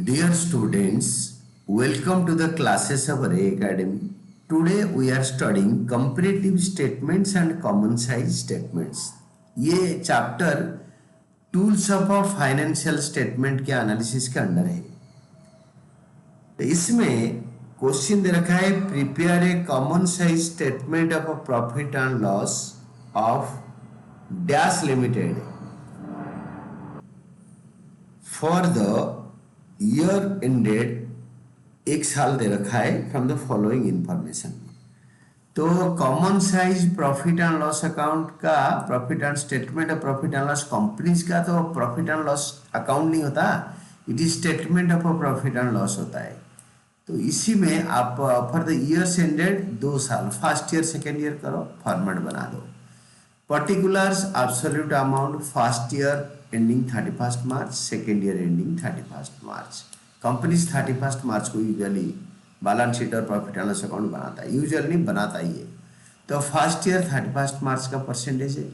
Dear students, welcome to the classes of Ray Academy. Today we are studying comparative statements and common size statements. ये chapter tools of a financial statement के analysis के under है. तो इसमें question दे रखा है prepare a common size statement of a profit and loss of dash limited for the year ended. एक साल दे रखा है फ्रॉम द फॉलोइंग इंफॉर्मेशन. तो common size profit and loss account का profit and statement of profit and loss companies का तो profit and loss account नहीं होता, it is statement of profit and loss होता है. तो इसी में आप फॉर द ईयर्स एंडेड 2 साल फर्स्ट ईयर सेकेंड ईयर करो, फॉर्मेट बना दो. Particulars absolute amount first year ending 31 मार्च, सेकेंड ईयर एंडिंग 31 मार्च. कंपनीज 31 मार्च को यूजुअली बैलेंस शीट और प्रॉफिट एंड लॉस अकाउंट बनाता है, यूजुअली नहीं बनाता ही है. तो फर्स्ट ईयर 31 मार्च का परसेंटेज है,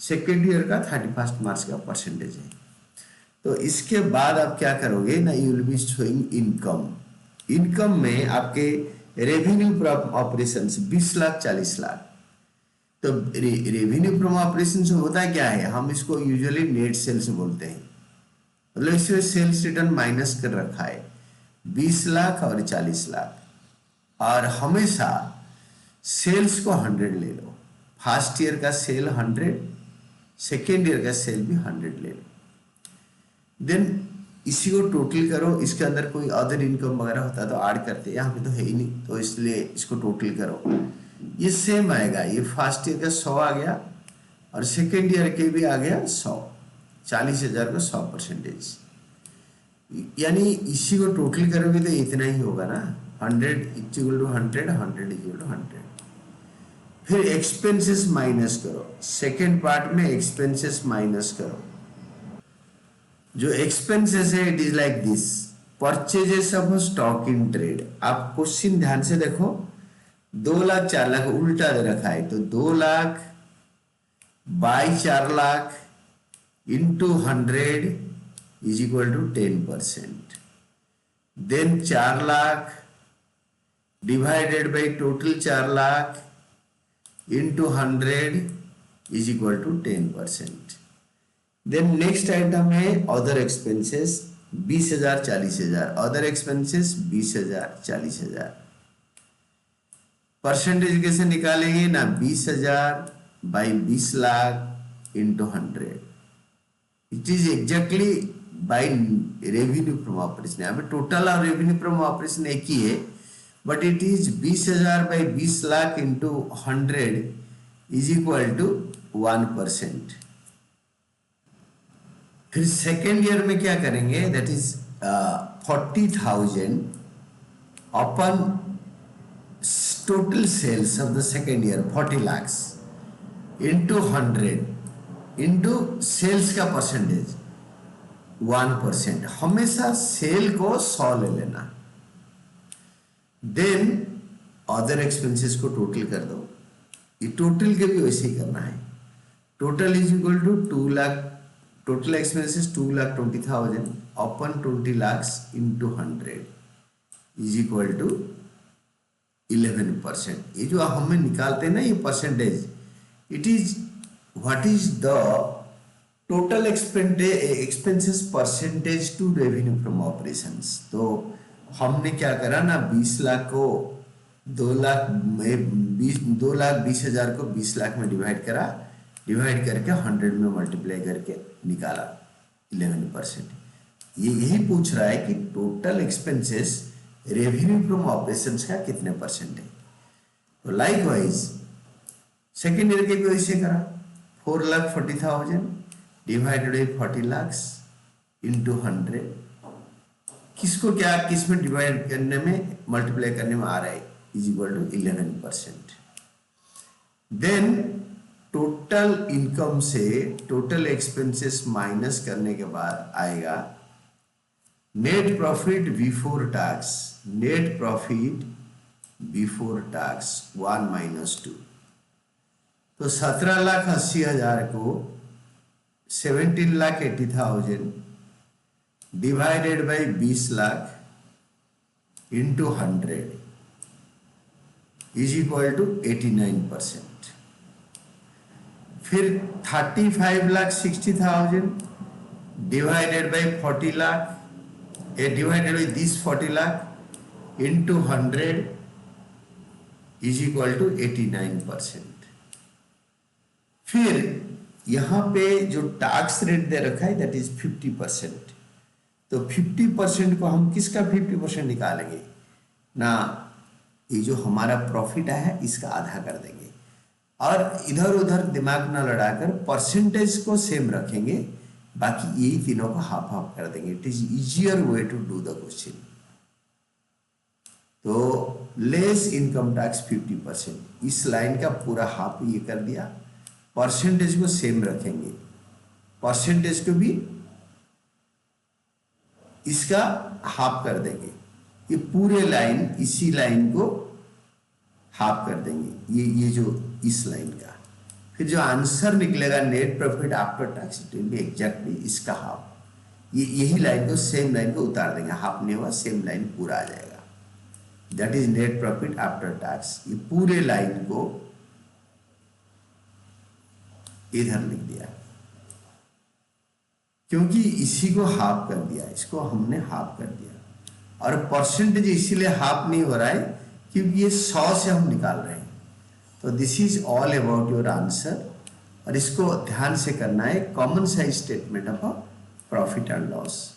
सेकेंड ईयर का 31 मार्च का परसेंटेज है. तो इसके बाद आप क्या करोगे ना, you will be showing income. Income में आपके रेवेन्यू ऑपरेशन 20 लाख 40 लाख. तो रेवेन्यू फ्रॉम ऑपरेशन से होता क्या है, हम इसको यूजुअली नेट सेल्स बोलते हैं. मतलब इसमें सेल्स रिटर्न माइनस कर रखा है 20 लाख और 40 लाख. और हमेशा सेल्स को 100 ले लो. फर्स्ट ईयर का सेल 100, सेकेंड ईयर का सेल भी 100 ले लो. देन इसी को टोटल करो. इसके अंदर कोई अदर इनकम वगैरह होता तो ऐड करते, यहाँ पे तो है ही नहीं, तो इसलिए इसको टोटल करो. ये सेम आएगा. ये फर्स्ट ईयर का 100 आ गया और सेकेंड ईयर के भी आ गया 100. 40,000 का 100%, यानी इसी को टोटल करोगे तो इतना ही होगा ना. 100 इक्वल टू 100, 100 इक्वल टू 100. फिर एक्सपेंसेस माइनस करो. सेकेंड पार्ट में एक्सपेंसेस माइनस करो. जो एक्सपेंसेस है it is like this, purchases of stock in trade. आप क्वेश्चन ध्यान से देखो, 2 लाख 4 लाख उल्टा दे रखा है. तो 2 lakh by 4 lakh into 100 is equal to 10%. Then 4 lakh divided by total 4 lakh into 100 is equal to 10%. Then next item है other expenses 20,000 40,000. Other expenses 20,000 40,000. Percentage कैसे निकालेंगे ना, 20,000 by 20 lakh into 100. It is exactly by revenue from operation. यहाँ पे टोटल और revenue from operation एक ही है, but it is 20,000 by 20 lakh into 100 is equal to 1%. फिर सेकेंड ईयर में क्या करेंगे, that is 40,000 upon total sales of the second year 40 lakhs into 100 into sales का परसेंटेज 1%. हमेशा सेल को 100 ले लेना. देन अदर एक्सपेंसेस को टोटल कर दो. ये टोटल के भी वैसे ही करना है. Total is equal to 2 lakh. Total expenses 2,20,000 upon 20 lakhs into 100 is equal to 11%. ये जो हमें निकालते हैं ना ये percentage, it is what is the total expenses percentage to revenue from operations. तो हमने क्या करा ना, 20 लाख को 2 लाख 20,000 को 20 लाख में डिवाइड करा, डिवाइड करके 100 में मल्टीप्लाई करके निकाला 11%. ये यही पूछ रहा है कि total expenses revenue from operations का कितने परसेंट है. तो लाइक वाइज सेकेंड ईयर के भी वैसे करा. 4,40,000 डिवाइडेड बाई 40 lakhs इंटू 100. किसको क्या किस में डिवाइड करने में मल्टीप्लाई करने में आ रहा है, is equal to 11%. Then total income से टोटल एक्सपेंसेस माइनस करने के बाद आएगा net profit before tax. Net profit before tax 1 - 2. तो 17,80,000 को 17,80,000 divided by 20 lakh into 100 is equal to 89%। फिर 35,60,000 divided by 40 lakh divided by this 40 lakh into 100 is equal to 89%। फिर यहां पे जो टैक्स रेट दे रखा है दैट इज 50%। तो 50% को हम किसका 50% निकालेंगे ना, ये जो हमारा प्रॉफिट है इसका आधा कर देंगे और इधर उधर दिमाग ना लड़ाकर परसेंटेज को सेम रखेंगे, बाकी यही तीनों को हाफ हाफ कर देंगे। It is easier way to do the question. तो लेस इनकम टैक्स 50%, इस लाइन का पूरा हाफ ये कर दिया। परसेंटेज को सेम रखेंगे, परसेंटेज को भी इसका हाफ कर देंगे। ये पूरे लाइन इसी लाइन को हाफ कर देंगे, ये जो इस लाइन का। फिर जो आंसर निकलेगा net profit after tax it will be exactly इसका हाफ। यही लाइन को सेम लाइन को उतार देंगे, हाफ नहीं हुआ सेम लाइन पूरा आ जाएगा, that is net profit after tax. ये पूरे लाइन को इधर लिख दिया क्योंकि इसी को हाफ कर दिया, इसको हमने हाफ कर दिया। और परसेंटेज इसीलिए हाफ नहीं हो रहा है क्योंकि ये 100 से हम निकाल रहे हैं। तो this is all about your answer, और इसको ध्यान से करना है। Common size statement of profit and loss.